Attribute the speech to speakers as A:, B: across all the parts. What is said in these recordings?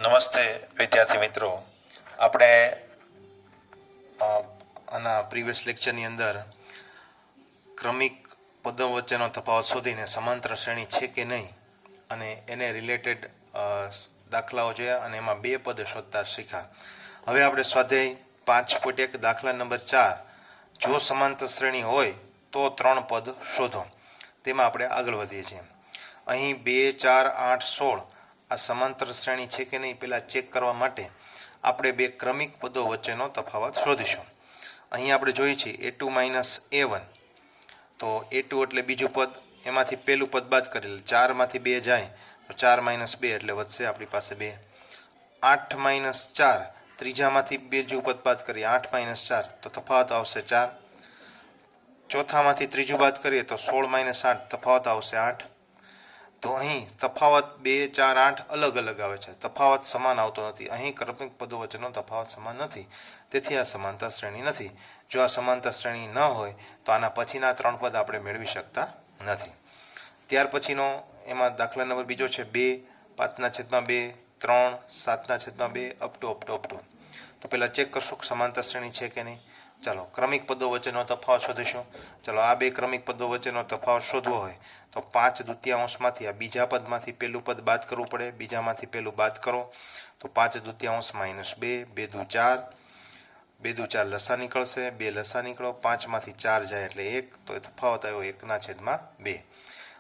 A: નમસ્તે વિદ્યાર્થી મિત્રો, આપણે આના પ્રીવિયસ લેક્ચરની અંદર ક્રમિક પદો વચ્ચેનો તફાવત શોધીને સમાંતર શ્રેણી છે કે નહીં અને એને રિલેટેડ દાખલાઓ જોયા અને એમાં બે પદ શોધતા શીખ્યા. હવે આપણે સ્વાધ્યાય 5.1 દાખલા નંબર 4 જો સમાંતર શ્રેણી હોય તો ત્રણ પદ શોધો, તેમાં આપણે આગળ વધીએ છીએ. અહીં 2, 4, 8, 16 આ સમાંતર શ્રેણી છે કે નહીં પહેલાં ચેક કરવા માટે આપણે બે ક્રમિક પદો વચ્ચેનો તફાવત શોધીશું. અહીં આપણે જોઈએ છીએ a2 - a1, તો a2 એટલે બીજું પદ, એમાંથી પહેલું પદ બાદ કરેલ 4માંથી 2 જાય તો 4 - 2 એટલે વધશે આપણી પાસે 2. 8 - 4 ત્રીજામાંથી બીજું પદ બાદ કરીએ 8 - 4 તો તફાવત આવશે 4. ચોથામાંથી ત્રીજું બાદ કરીએ તો 16 - 8 તફાવત આવશે 8. તો અહીં તફાવત 2, 4, 8 અલગ અલગ આવે છે, તફાવત સમાન આવતો નથી. અહીં ક્રમિક પદો વચ્ચેનો તફાવત સમાન નથી, તેથી આ સમાંતર શ્રેણી નથી. જો આ સમાંતર શ્રેણી ન હોય તો આના પછીના ત્રણ પદ આપણે મેળવી શકતા નથી. ત્યાર પછીનો એમાં દાખલા નંબર બીજો છે 2, 5/2, 3, 7/2 અપ ટુ. તો પહેલાં ચેક કરશું કે સમાંતર શ્રેણી છે કે નહીં. ચાલો ક્રમિક પદો વચ્ચેનો તફાવત શોધીશું. ચાલો આ બે ક્રમિક પદો વચ્ચેનો તફાવત શોધવો હોય તો 5/2માંથી આ બીજા પદમાંથી પહેલું પદ બાદ કરવું પડે, બીજામાંથી પહેલું બાદ કરો તો 5/2 - 2, 2 દુ 4, 2 દુ 4 લસા નીકળશે, 2 લસા નીકળો, 5માંથી 4 જાય એટલે 1, તો એ તફાવત આવ્યો 1/2.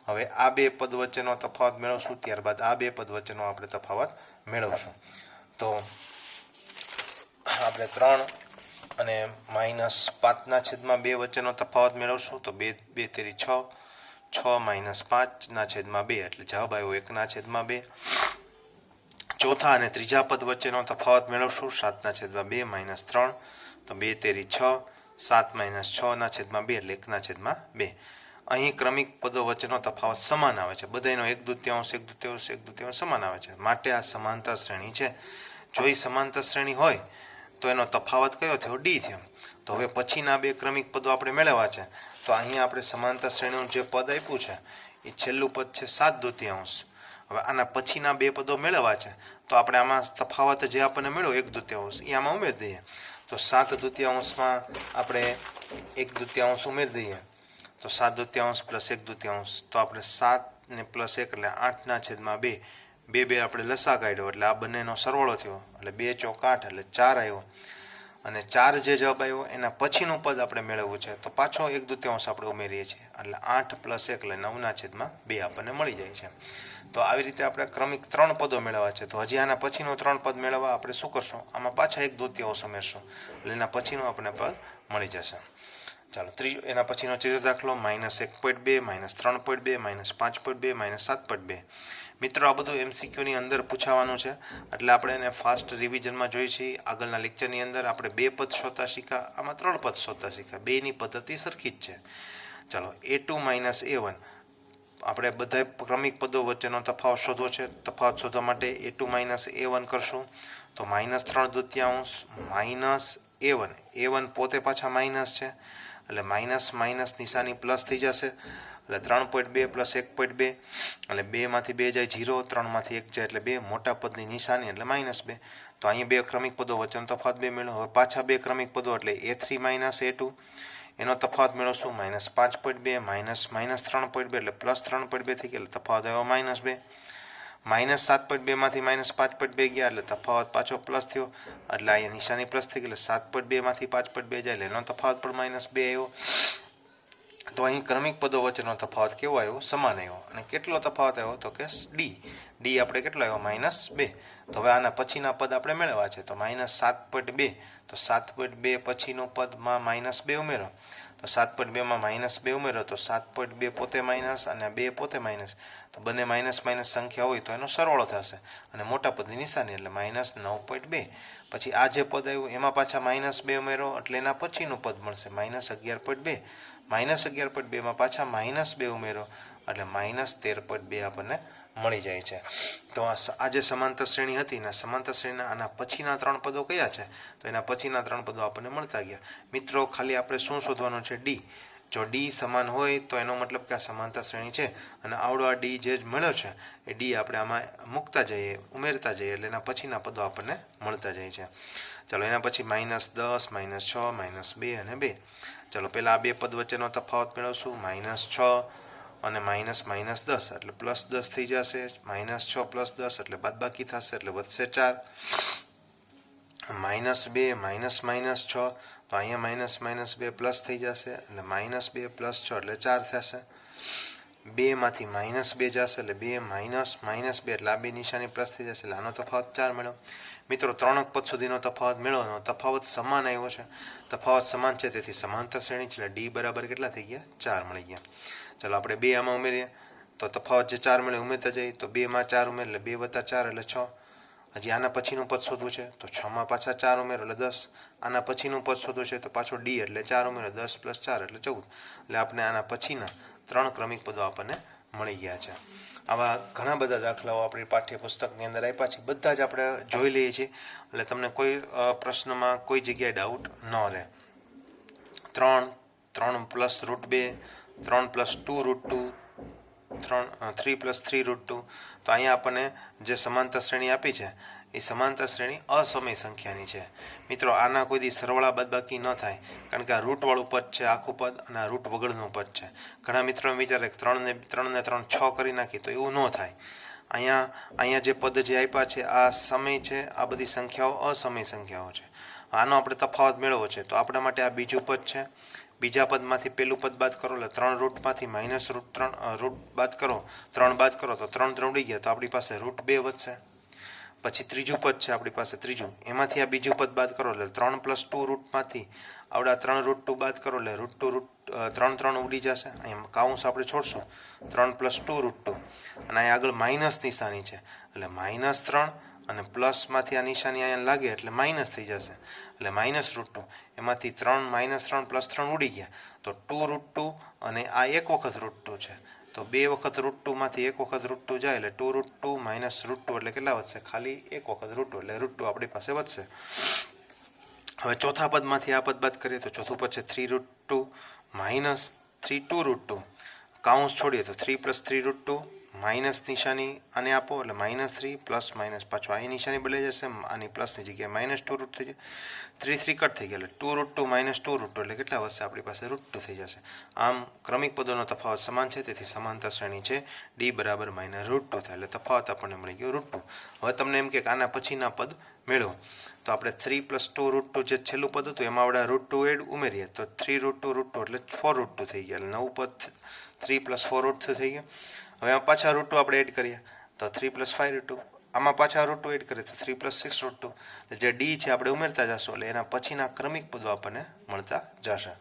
A: હવે આ બે પદ વચ્ચેનો તફાવત મેળવશું, ત્યારબાદ આ બે પદ વચ્ચેનો આપણે તફાવત મેળવશું. તો આપણે 3 અને -5/2 વચ્ચેનો તફાવત મેળવશું. તો 2 2 તેરી 6, 6 - 5/2 એટલે જવાબ આવ્યો 1/2. ચોથા અને ત્રીજા પદ વચ્ચેનો તફાવત મેળવશું 7/2 - 3, તો 2 તેરી 6, 7 - 6/2 એટલે 1/2. અહીં ક્રમિક પદો વચ્ચેનો તફાવત સમાન આવે છે, બધાનો 1/2 સમાન આવે છે, માટે આ સમાંતર શ્રેણી છે. જો એ સમાંતર શ્રેણી હોય તો એનો તફાવત કયો થયો? ડી થયો. તો હવે પછીના બે ક્રમિક પદો આપણે મેળવવા છે. તો અહીંયા આપણે સમાંતર શ્રેણીનું જે પદ આપ્યું છે એ છેલ્લું પદ છે 7/2. હવે આના પછીના બે પદો મેળવવા છે તો આપણે આમાં તફાવત જે આપણને મળ્યો 1/2 એ આમાં ઉમેરી દઈએ. તો 7/2માં આપણે 1/2 ઉમેરી દઈએ તો 7/2 + 1/2, તો આપણે 7 ને +1 એટલે 8/2. 2 આપણે લસા કાઢ્યો એટલે આ બંનેનો સરવાળો થયો એટલે 2 ચોક 8 એટલે 4 આવ્યો. અને 4 જે જવાબ આવ્યો એના પછીનું પદ આપણે મેળવવું છે તો પાછો 1/2 આપણે ઉમેરીએ છીએ એટલે 8 + 1 એટલે 9/2 આપણને મળી જાય છે. તો આવી રીતે આપણે ક્રમિક 3 પદો મેળવવા છે. તો હજી આના પછીનો 3 પદ મેળવવા આપણે શું કરશું? આમાં પાછા 1/2 ઉમેરશું એટલે એના પછીનું આપણને પદ મળી જશે. ચાલો એના પછીનો ત્રીજો દાખલો -1.2, -3.2, -5.2, -7.2. મિત્રો આ બધું MCQની અંદર પૂછાવાનું છે એટલે આપણે એને ફાસ્ટ રિવિઝનમાં જોઈએ છીએ. આગળના લેક્ચરની અંદર આપણે બે પદ શોધતા શીખ્યા, આમાં ત્રણ પદ શોધતા શીખ્યા, બેની પદ્ધતિ સરખી જ છે. ચાલો a2 - a1 આપણે બધા ક્રમિક પદો વચ્ચેનો તફાવત શોધવો છે. તફાવત શોધવા માટે a2 - a1 કરશું તો -3/2 -a1. a1 પોતે પાછા માઇનસ છે એટલે માઇનસ નિશાની પ્લસ થઈ જશે એટલે 3.2 + 1.2 એટલે 2માંથી 2 જાય 0, 3માંથી 1 જાય એટલે 2, મોટા પદની નિશાની એટલે -2. તો અહીંયા બે ક્રમિક પદો વચ્ચેનો તફાવત 2 મેળવો. હવે પાછા બે ક્રમિક પદો એટલે a3 - a2 એનો તફાવત મેળવશું -5.2 -3.2 એટલે +3.2 થઈ ગયા એટલે તફાવત આવ્યો -2. -7.2માંથી -5.2 ગયા એટલે તફાવત પાછો પ્લસ થયો એટલે અહીંયા નિશાની પ્લસ થઈ ગઈ એટલે 7.2માંથી 5.2 જાય એટલે એનો તફાવત પણ -2 આવ્યો. તો અહીં ક્રમિક પદો વચ્ચેનો તફાવત કેવો આવ્યો? સમાન આવ્યો. અને કેટલો તફાવત આવ્યો? તો કે ડી આપણે કેટલો આવ્યો? -2. તો હવે આના પછીના પદ આપણે મેળવવા છે. તો -7.2, તો 7.2 પછીનું પદમાં -2 ઉમેરો તો 7.2માં -2 ઉમેરો તો 7.2 પોતે માઇનસ અને 2 પોતે માઇનસ, તો બંને માઇનસ સંખ્યા હોય તો એનો સરવાળો થશે અને મોટા પદની નિશાની એટલે -9.2. પછી આ જે પદ આવ્યું એમાં પાછા -2 ઉમેરો એટલે એના પછીનું પદ મળશે -11.2. -11.2માં પાછા -2 ઉમેરો એટલે -13.2 આપણને મળી જાય છે. તો આ જે સમાંતર શ્રેણી હતી ને સમાંતર શ્રેણીના આના પછીના ત્રણ પદો કયા છે? તો એના પછીના ત્રણ પદો આપણને મળતા ગયા. મિત્રો ખાલી આપણે શું શોધવાનું છે? ડી. જો ડી સમાન હોય તો એનો મતલબ કે આ સમાનતા શ્રેણી છે અને આવડો આ ડી જે મળ્યો છે એ ડી આપણે આમાં મૂકતા જઈએ ઉમેરતા જઈએ એટલે એના પછીના પદો આપણને મળતા જાય છે. ચાલો એના પછી -10 -6 -2 અને 2. ચાલો પહેલાં આ બે પદ વચ્ચેનો તફાવત મેળવશું. -6 અને -10 એટલે +10 થઈ જશે. -6 + 10 એટલે બાદબાકી થશે એટલે વધશે 4. -2 -6 તો અહીંયા -2 પ્લસ થઈ જશે એટલે -2 + 6 એટલે 4 થશે. 2 માંથી -2 જશે એટલે 2 -2 એટલે આ બે નિશાની પ્લસ થઈ જશે એટલે આનો તફાવત 4 મેળવો. મિત્રો ત્રણ પદ સુધીનો તફાવત મેળવવાનો. તફાવત સમાન આવ્યો છે, તફાવત સમાન છે તેથી સમાંતર શ્રેણી છે એટલે ડી બરાબર કેટલા થઈ ગયા? 4 મળી ગયા. ચાલો આપણે 2 આમાં ઉમેરીએ તો તફાવત જે 4 મળે ઉમેરતા જઈએ તો 2 માં 4 ઉમેર એટલે 2 + 4 એટલે 6. હજી આના પછીનું પદ શોધવું છે તો 6 માં પાછા 4 ઉમેરો એટલે 10. આના પછીનું પદ શોધવું છે તો પાછો ડી એટલે 4 ઉમેરો 10 + 4 એટલે 14. એટલે આપણે આના પછીના 3 ક્રમિક પદો આપણને મળી ગયા છે. આવા ઘણા બધા દાખલાઓ આપણી પાઠ્યપુસ્તકની અંદર આપ્યા છે, બધા જ આપણે જોઈ લઈએ છીએ એટલે તમને કોઈ પ્રશ્નમાં કોઈ જગ્યાએ ડાઉટ ન રહે. 3 + √2 3 + 2√2 3 + 3√2. તો અહીંયા આપણને જે સમાંતર શ્રેણી આપી છે એ સમાંતર શ્રેણી અસમય સંખ્યાની છે. મિત્રો આના કોઈ દી સરવાળા બાદબાકી ન થાય કારણ કે આ રૂટવાળું પદ છે આખું પદ અને આ રૂટ વગરનું પદ છે. ઘણા મિત્રો વિચારે કે 3 ને 3 6 કરી નાખી તો એવું ન થાય. અહીંયા જે પદ જે આપ્યા છે આ સમય છે, આ બધી સંખ્યાઓ અસમય સંખ્યાઓ છે. આનો આપણે તફાવત મેળવવો છે તો આપણા માટે આ બીજું પદ છે. બીજા પદમાંથી પહેલું પદ બાદ કરો એટલે 3 રૂટમાંથી -√3 રૂટ બાદ કરો 3 બાદ કરો તો 3 ઉડી ગયા તો આપણી પાસે √2 વધશે. પછી ત્રીજું પદ છે આપણી પાસે ત્રીજું, એમાંથી આ બીજું પદ બાદ કરો એટલે 3 + 2 રૂટમાંથી આવડા 3 √2 બાદ કરો એટલે √2 3 ઉડી જશે. અહીંયા કાઉન્સ આપણે છોડશું 3 + 2 √2 અને અહીંયા આગળ માઇનસ નિશાની છે એટલે -3 અને પ્લસમાંથી આ નિશાની અહીંયા લાગે એટલે માઇનસ થઈ જશે એટલે -√2. એમાંથી 3 + 3 ઉડી ગયા તો 2 √2 અને આ એક વખત √2 છે તો બે વખત √2 માંથી એક વખત √2 જાય એટલે 2 √2 - √2 એટલે કેટલા વધશે? ખાલી એક વખત √2 એટલે √2 આપણી પાસે વધશે. હવે ચોથા પદમાંથી આ પદ બાદ કરીએ તો ચોથું પદ છે 3 √2 - 3 2 √2. કાઉન્સ છોડીએ તો 3 + 3 √2 માઇનસ નિશાની આને આપો એટલે -3 પ્લસ માઇનસ પાછું આ નિશાની બદલાઈ જશે, આની પ્લસની જગ્યાએ -2 √ થઈ જાય. 3 કટ થઈ ગયા એટલે 2 √2 - 2 √2 એટલે કેટલા વધશે? આપણી પાસે √2 થઈ જશે. આમ ક્રમિક પદોનો તફાવત સમાન છે તેથી સમાંતર શ્રેણી છે ડી બરાબર -√2 થાય એટલે તફાવત આપણને મળી ગયો √2. હવે તમને એમ કે આના પછીના પદ મેળવો તો આપણે 3 + 2 √2 જે છેલ્લું પદ હતું એમાં આપણે √2 એડ ઉમેરીએ તો 3 √2 એટલે 4 √2 થઈ ગયા એટલે નવું પદ 3 + 4 √2 થઈ ગયું. હવે આમાં પાછા √2 આપણે એડ કરીએ તો 3 + 5 √2. આમાં પાછા √2 એડ કરીએ તો 3 + 6 √2. એટલે જે ડી છે આપણે ઉમેરતા જશું એટલે એના પછીના ક્રમિક પદો આપણને મળતા જશે.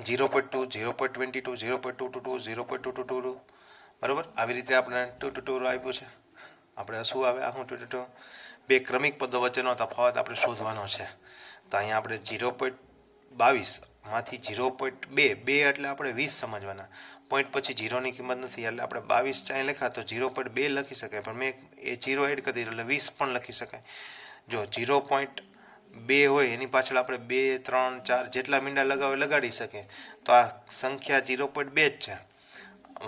A: 0.2 0.22 0.222 0.222 બરાબર. આવી રીતે આપણે 222 આપ્યું છે. આપણે શું આવે આ 222 બે ક્રમિક પદો વચ્ચેનો તફાવત આપણે શોધવાનો છે. તો અહીંયા આપણે 0.22 માંથી 0.2 એટલે આપણે 20 સમજવાના. પોઈન્ટ પછી 0ની કિંમત નથી એટલે આપણે 22 ચાહે લખા તો 0.2 લખી શકાય પણ મેં એ 0 એડ કરી દીધું એટલે 20 પણ લખી શકાય. જો 0.2 હોય એની પાછળ આપણે 2 3 4 જેટલા મીંડા લગાડી શકીએ તો આ સંખ્યા 0.2 જ છે.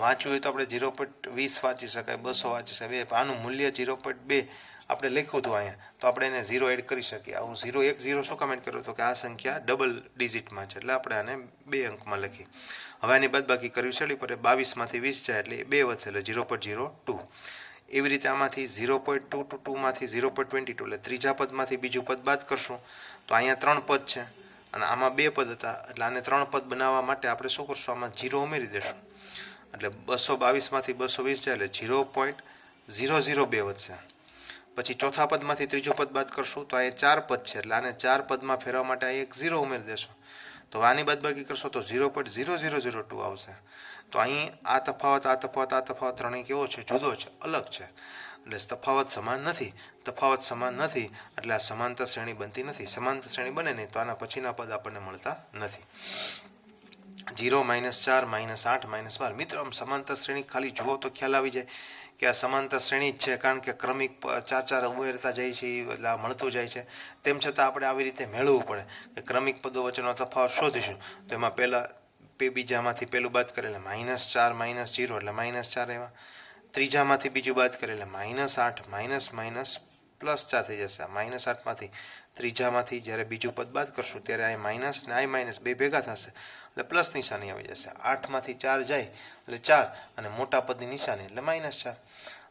A: વાંચવું હોય તો આપણે 0.20 વાંચી શકાય, 200 વાંચી શકાય. આનું મૂલ્ય 0.2 આપણે લખ્યું હતું અહીંયા તો આપણે એને 0 એડ કરી શકીએ. આવું 0 1 0 શું કમેન્ટ કર્યો તો કે આ સંખ્યા ડબલ ડિજિટમાં છે એટલે આપણે આને 2 અંકમાં લખી. હવે આની બાદબાકી કરવી સહેલી પડે. 22 માંથી 20 જાય એટલે 2 વધશે એટલે 0.02. એવી રીતે આમાંથી 0.222 માંથી 0.22 એટલે ત્રીજા પદમાંથી બીજું પદ બાદ કરશું તો અહીંયા 3 પદ છે અને આમાં 2 પદ હતા એટલે આને 3 પદ બનાવવા માટે આપણે શું કરશું? આમાં 0 ઉમેરી દેશું એટલે 222 માંથી 220 જાય એટલે 0.002 વધશે. પછી ચોથા પદમાંથી ત્રીજું પદ બાદ કરશું તો આ 4 પદ છે એટલે આને 4 પદમાં ફેરવા માટે આ એક 0 ઉમેરી દેશું તો આની બાદબાકી કરશો તો 0.0002 આવશે. તો અહીં આ તફાવત ત્રણેય કેવો છે? જુદો છે, અલગ છે એટલે તફાવત સમાન નથી એટલે આ સમાંતર શ્રેણી બનતી નથી. સમાંતર શ્રેણી બને નહીં તો આના પછીના પદ આપણને મળતા નથી. 0 -4 -8 -12. મિત્રો આમ સમાંતર શ્રેણી ખાલી જુઓ તો ખ્યાલ આવી જાય કે આ સમાંતર શ્રેણી જ છે, કારણ કે ક્રમિક ચાર ચાર ઉમેરતા જાય છે એટલે આ મળતું જાય છે. તેમ છતાં આપણે આવી રીતે મેળવવું પડે કે ક્રમિક પદો વચ્ચેનો તફાવત શોધીશું. તો એમાં પહેલાં બીજામાંથી પહેલું બાદ કરે એટલે -4 - 0 એટલે -4 આવ્યા. ત્રીજામાંથી બીજું બાદ કરે એટલે -8 -+4 થઈ જશે. -8માંથી ત્રીજામાંથી જ્યારે બીજું પદ બાદ કરશું ત્યારે આ માઇનસ ને આ માઇનસ બે ભેગા થશે એટલે પ્લસ નિશાની આવી જશે. 8માંથી 4 જાય એટલે 4 અને મોટા પદની નિશાની એટલે -4.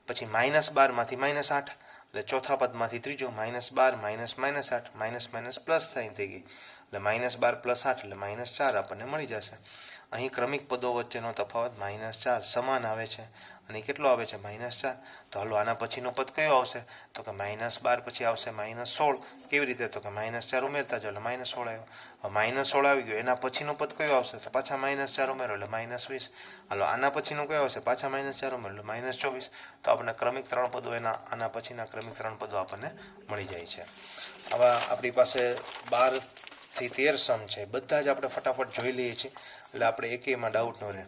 A: પછી -12માંથી -8 એટલે ચોથા પદમાંથી ત્રીજું -12 -8 પ્લસ સાઇન થઈ ગઈ એટલે -12 + 8 એટલે -4 આપણને મળી જશે. અહીં ક્રમિક પદો વચ્ચેનો તફાવત -4 સમાન આવે છે અને કેટલો આવે છે -4. તો હાલો આના પછીનો પદ કયો આવશે તો કે -12 પછી આવશે -16. કેવી રીતે તો કે -4 ઉમેરતા જાઓ એટલે -16 આવ્યો. હવે -16 આવી ગયો એના પછીનો પદ કયો આવશે તો પાછા -4 ઉમેરો એટલે -20. હાલો આના પછીનું કયો આવશે પાછા -4 ઉમેરો એટલે -24. તો આપણને ક્રમિક 3 પદો આના પછીના ક્રમિક 3 પદો આપણને મળી જાય છે. આવા આપણી પાસે 12 થી 13 સમ છે, બધા જ આપણે ફટાફટ જોઈ લઈએ છીએ એટલે આપણે એકેયમાં ડાઉટ ન રહે.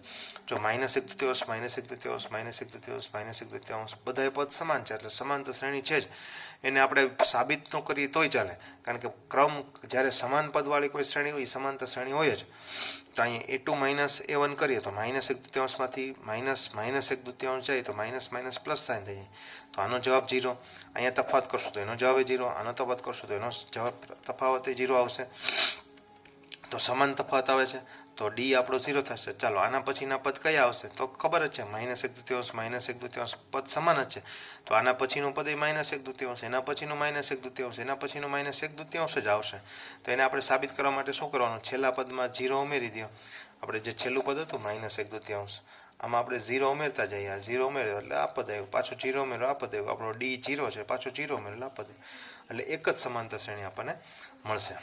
A: જો -1/3 -1/3 -1/3 બધા પદ સમાન છે એટલે સમાંતર શ્રેણી છે જ. એને આપણે સાબિત ન કરીએ તોય ચાલે, કારણ કે ક્રમ જ્યારે સમાન પદવાળી કોઈ શ્રેણી હોય એ સમાંતર શ્રેણી હોય જ. તો અહીંયા a2 - a1 કરીએ તો -1/3માંથી -1/3 જાય તો માઇનસ પ્લસ સાઇન થઈ જાય. તો આનો જવાબ 0. અહીંયા તફાવત કરશું તો એનો જવાબ 0. આનો તફાવત કરશું તો એનો જવાબ તફાવત 0 આવશે. તો સમાન તફાવત આવે છે તો ડી આપણો 0 થશે. ચાલો આના પછીના પદ કયા આવશે તો ખબર જ છે -1/3 પદ સમાન જ છે. તો આના પછીનું પદ એ -1/3, એના પછીનું -1/3, એના પછીનું -1/3 જ આવશે. તો એને આપણે સાબિત કરવા માટે શું કરવાનું, છેલ્લા પદમાં 0 ઉમેરી દો. આપણે જે છેલ્લું પદ હતું -1/3 આમાં આપણે 0 ઉમેરતા જઈએ. આ 0 ઉમેર્યો એટલે આ પદ આવ્યું, પાછું 0 ઉમેરો આ પદ આવ્યું. આપણો ડી 0 છે, પાછો 0 ઉમેરો એટલે આ પદ આવ્યું. એટલે એક જ સમાંતર શ્રેણી આપણને મળશે.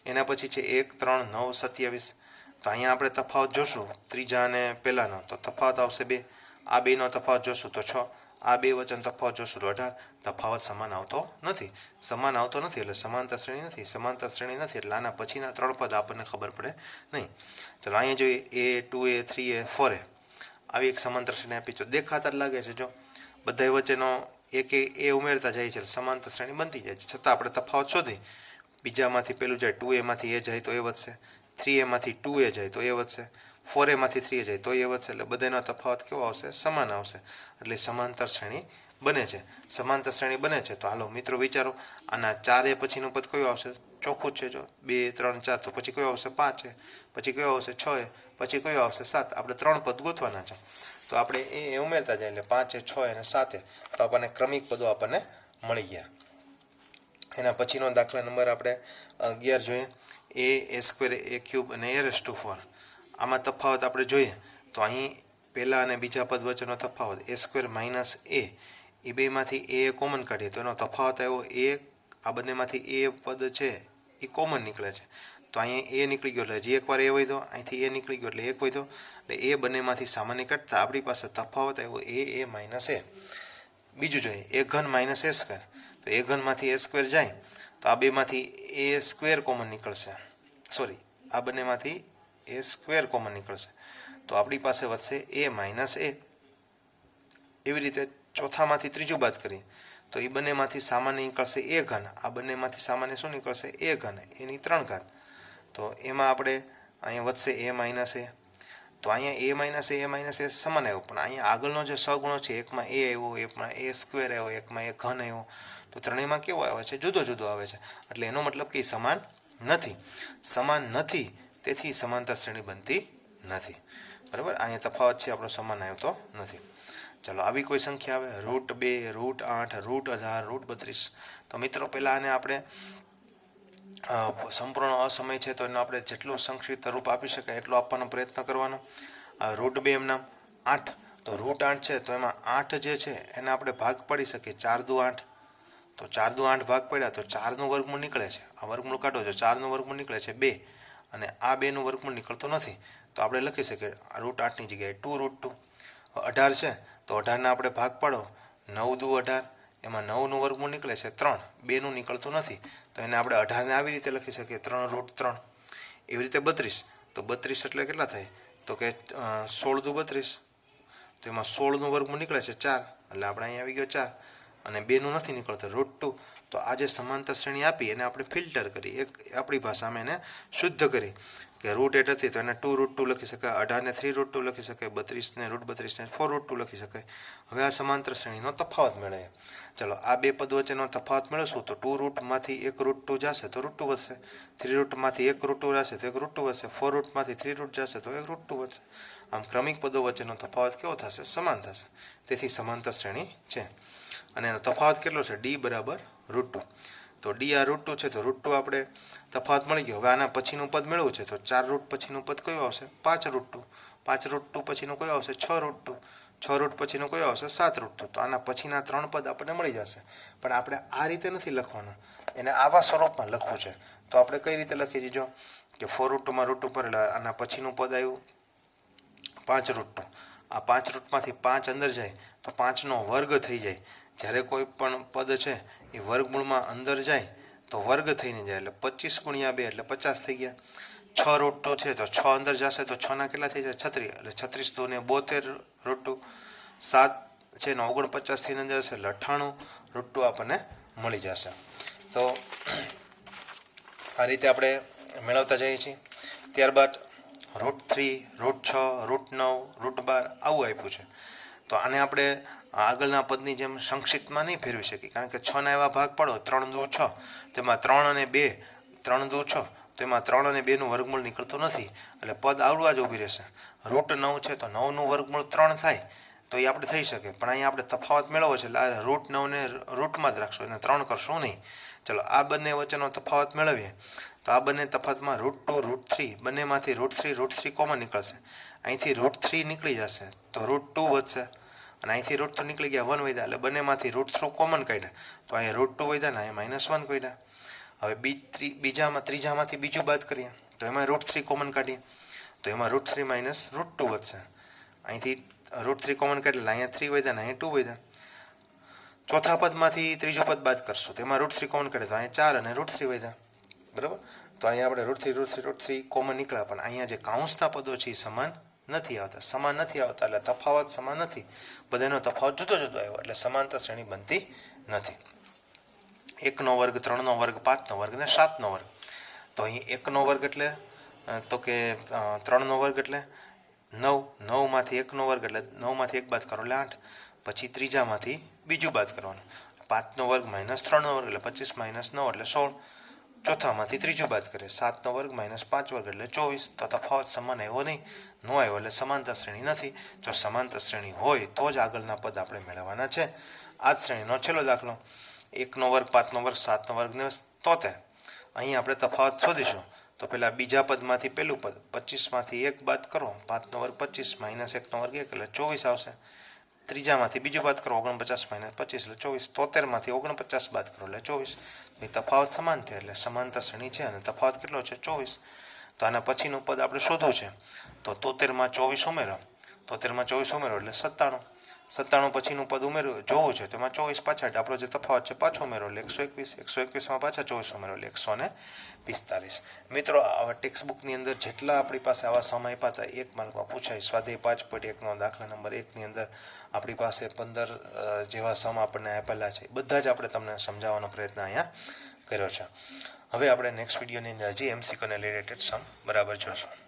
A: એના પછી છે 1, 3, 9, 27. તો અહીંયા આપણે તફાવત જોશું ત્રીજા અને પહેલાનો તો તફાવત આવશે 2. આ બેનો તફાવત જોશું તો 6. આ બે વચ્ચેનો તફાવત જોશું તો 18. તફાવત સમાન આવતો નથી. એટલે સમાંતર શ્રેણી નથી. સમાંતર શ્રેણી નથી એટલે આના પછીના 3 પદ આપણને ખબર પડે નહીં. ચાલો અહીંયા જોઈએ a 2a 3a 4a આવી એક સમાંતર શ્રેણી આપી તો દેખાતા જ લાગે છે. જો બધા વચ્ચેનો એક એ ઉમેરતા જાય છે સમાંતર શ્રેણી બનતી જાય છે. છતાં આપણે તફાવત શોધી બીજામાંથી પેલું જાય 2a માંથી a જાય તો એ વધશે, 3a માંથી 2a જાય તો એ વધશે, 4a માંથી 3a જાય તો એ વધશે. એટલે બધાનો તફાવત કેવો આવશે, સમાન આવશે. એટલે સમાંતર શ્રેણી બને છે. સમાંતર શ્રેણી બને છે તો હાલો મિત્રો વિચારો, આના 4a પછીનું પદ કયું આવશે, ચોખ્ખું જ છે. જો 2, 3, 4 તો પછી કયો આવશે 5, પછી કયો આવશે 6, પછી કયો આવશે 7. આપણે 3 પદ ગોતવાના છે તો આપણે એ ઉમેરતા જાય એટલે 5, 6 અને 7 તો આપણને ક્રમિક પદો આપણને મળી ગયા. એના પછીનો દાખલા નંબર આપણે 11 જોઈએ. a² a³ અને a⁴. આમાં તફાવત આપણે જોઈએ તો અહીં પહેલા અને બીજા પદ વચ્ચેનો તફાવત a² - a એ બેમાંથી a કોમન કાઢીએ તો એનો તફાવત આવ્યો a. આ બંનેમાંથી a પદ છે એ કોમન નીકળે છે તો અહીંયા a નીકળી ગયો એટલે હજી એકવાર a વધ્યો, અહીંથી a નીકળી ગયો એટલે 1 વધ્યો. એટલે a બંનેમાંથી સામાન્ય કાઢતા આપણી પાસે તફાવત આવ્યો a - a. બીજું જોઈએ a³ - a². તો a³ માંથી a² જાય તો આ બેમાંથી a² કોમન નીકળશે. આ બંનેમાંથી a² કોમન નીકળશે તો આપણી પાસે વધશે a - a. એવી રીતે ચોથામાંથી ત્રીજું બાદ કરીએ તો એ બંનેમાંથી સામાન્ય નીકળશે a³. આ બંનેમાંથી સામાન્ય શું નીકળશે a³, એની 3 ઘાત. તો એમાં આપણે અહીંયા વધશે a - a. તો અહીંયા a - a સમાન આવ્યો, પણ અહીંયા આગળનો જે સગુણો છે એકમાં a આવ્યો, એકમાં a² આવ્યો, એકમાં a³ આવ્યો. તો ત્રણેયમાં કેવો આવે છે, જુદો જુદો આવે છે. એટલે એનો મતલબ કે સમાન નથી. તેથી સમાંતર શ્રેણી બનતી નથી. બરાબર, અહીંયા તફાવત છે આપણો સમાન આવતો નથી. ચાલો આવી કોઈ સંખ્યા આવે √2, √8, √18, √32. તો મિત્રો પહેલાં આને આપણે સંપૂર્ણ અસમય છે તો એનો આપણે જેટલું સંક્ષિપ્ત રૂપ આપી શકાય એટલો આપવાનો પ્રયત્ન કરવાનો. √2 એમ નામ 8 તો √8 છે તો એમાં 8 જે છે એને આપણે ભાગ પાડી શકીએ. 4 દુ 8 તો 4 દુ 8 ભાગ પડ્યા તો 4નું વર્ગમૂળ નીકળે છે. આ વર્ગમૂળ કાઢો તો 4નું વર્ગમૂળ નીકળે છે 2 અને આ 2નું વર્ગમૂળ નીકળતો નથી. તો આપણે લખી શકીએ √8ની જગ્યાએ 2√2. 18 છે તો 18ને આપણે ભાગ પાડો 9 દુ 18, એમાં 9નું વર્ગમૂળ નીકળે છે 3, 2નું નીકળતું નથી. તો એને આપણે 18ને આવી રીતે લખી શકીએ 3√3. એવી રીતે 32 તો 32 એટલે કેટલા થાય તો કે 16 દુ 32. તો એમાં 16નું વર્ગમૂળ નીકળે છે 4 એટલે આપણે અહીં આવી ગયો 4 અને 2નું નથી નીકળતું √2. તો આ જે સમાંતર શ્રેણી આપી એને આપણે ફિલ્ટર કરી, એક આપણી ભાષામાં એને શુદ્ધ કરી કે √8 હતી તો એને 2√2 લખી શકાય, 18 ને 3√2 લખી શકાય, 32 ને √32 ને 4√2 લખી શકાય. હવે આ સમાંતર શ્રેણીનો તફાવત મેળવીએ. ચલો આ બે પદ વચ્ચેનો તફાવત મેળવશું તો 2 માંથી 1 √2 જશે તો √2 વધશે, 3 માંથી 1 √2 જશે તો 1 √2 વધશે, 4 માંથી 3 જશે તો 1 √2 વધશે. આમ ક્રમિક પદો વચ્ચેનો તફાવત કેવો થશે? સમાન થશે. તેથી સમાંતર શ્રેણી છે. અને એનો તફાવત કેટલો છે? d બરાબર √2. તો d આ √2 છે તો √2 આપણે તફાવત મળી ગયો. હવે આના પછીનું પદ મેળવવું છે તો 4 √ પછીનું પદ કયું આવશે? 5 √2. 5 √2 પછીનું કયું આવશે? 6 √2. 6 √ પછીનું કયું આવશે? 7 √2. તો આના પછીના 3 પદ આપણને મળી જશે. પણ આપણે આ રીતે નથી લખવાનું, એને આવા સ્વરૂપમાં લખવું છે. તો આપણે કઈ રીતે લખી દીધો કે 4 √2 માં √2 પર આના પછીનું પદ આવ્યું 5 √2. આ 5 √ માંથી 5 અંદર જાય તો 5નો વર્ગ થઈ જાય. જ્યારે કોઈ પણ પદ છે એ વર્ગમૂળમાં અંદર જાય તો વર્ગ થઈને જાય એટલે 25 × 2 એટલે 50 થઈ ગયા. 6 √2 છે તો 6 અંદર જશે તો 6 ના કેટલા થઈ જાય? 36 એટલે 36 × 2 = 72 √2. 7 છે ને 49 થી અંદર જશે એટલે 98 √2 આપણને મળી જશે. તો આ રીતે આપણે મેળવતા જઈએ છીએ. ત્યારબાદ √3, √6, √9, √12 આવું આપ્યું છે. તો આને આપણે આગળના પદની જેમ સંક્ષિપ્તમાં નહીં ફેરવી શકીએ, કારણ કે 6ના એવા ભાગ પાડો 3 × 2 = 6, તેમાં 3 અને 2 3 × 2 = 6, તેમાં 3 અને 2નું વર્ગમૂળ નીકળતું નથી એટલે પદ આવડવા જ ઊભી રહેશે. √9 છે તો 9નું વર્ગમૂળ 3 થાય તો એ આપણે થઈ શકે, પણ અહીંયા આપણે તફાવત મેળવવો છે એટલે √9 ને રૂટમાં જ રાખશું, એને 3 કરશું નહીં. ચલો આ બંને વચ્ચેનો તફાવત મેળવીએ. તો આ બંને તફાવતમાં √2, √3 બંનેમાંથી √3 કોમન નીકળશે. અહીંથી √3 નીકળી જશે તો √2 વધશે અને અહીંથી √2 નીકળી ગયા 1 વધ્યા એટલે બંનેમાંથી √3 કોમન કાઢ્યા તો અહીંયા √2 વધ્યા ને અહીંયા -1 કાઢ્યા. હવે ત્રીજામાંથી બીજું બાદ કરીએ તો એમાં √3 કોમન કાઢીએ તો એમાં √3 - √2 વધશે. અહીંથી √3 કોમન કાઢેલા અહીંયા 3 વધ્યા ને અહીંયા 2 વધ્યા. ચોથા પદમાંથી ત્રીજું પદ બાદ કરશું તો એમાં √3 કોમન કાઢે તો અહીંયા 4 અને √3 વધ્યા. બરાબર. તો અહીંયા આપણે √3 કોમન નીકળ્યા, પણ અહીંયા જે કાઉન્સના પદો છે એ સમાન નથી આવતા એટલે તફાવત સમાન નથી, બધાનો તફાવત જુદો જુદો આવ્યો એટલે સમાંતર શ્રેણી બનતી નથી. 1નો વર્ગ, 3નો વર્ગ, 5નો વર્ગ ને 7નો વર્ગ. તો અહીં 1નો વર્ગ એટલે તો કે 3નો વર્ગ એટલે 9, 9માંથી 1નો વર્ગ એટલે 9માંથી 1 બાદ કરો એટલે 8, પછી ત્રીજામાંથી બીજું બાદ કરવાનું. 5નો વર્ગ -3નો વર્ગ એટલે 25 - 9 એટલે 16, ચોથામાંથી ત્રીજું બાદ કરીએ 7નો વર્ગ -5 વર્ગ એટલે 24. તો તફાવત સમાન આવ્યો નહીં, ન આવ્યો એટલે સમાંતર શ્રેણી નથી. જો સમાંતર શ્રેણી હોય તો જ આગળના પદ આપણે મેળવવાના છે. આ જ શ્રેણીનો છેલ્લો દાખલો 1નો વર્ગ, 5નો વર્ગ, 7નો વર્ગ ને 73. અહીં આપણે તફાવત શોધીશું. તો પહેલાં બીજા પદમાંથી પહેલું પદ 25માંથી 1 બાદ કરો, 5નો વર્ગ 25 -1નો વર્ગ 1 એટલે 24 આવશે. ત્રીજામાંથી બીજું બાદ કરો 49 - 25 એટલે 24. 73માંથી 49 બાદ કરો એટલે 24. એ તફાવત સમાન થયા એટલે સમાંતર શ્રેણી છે અને તફાવત કેટલો છે? 24. તો આના પછીનું પદ આપણે શોધવું છે તો 73માં 24 ઉમેરો, 73માં 24 ઉમેરો એટલે 97. 97 પછીનું પદ ઉમેરવું જોવું છે તેમાં 24 પાછા એટલે આપણો જે તફાવત છે પાછો ઉમેરો એટલે 121. 121માં પાછા 24 ઉમેરો એટલે 145. મિત્રો આવા ટેક્સ્ટ બુકની અંદર જેટલા આપણી પાસે આવા સમ આપ્યા હતા 1 માર્કમાં પૂછાય, સ્વાધ્યાય 5.1નો દાખલા નંબર 1ની અંદર આપણી પાસે 15 જેવા સમ આપણને આપેલા છે. બધા જ આપણે તમને સમજાવવાનો પ્રયત્ન અહીંયા કર્યો છે. હવે આપણે નેક્સ્ટ વિડીયોની અંદર હજી MCQ ને રિલેટેડ સમ બરાબર જોશું.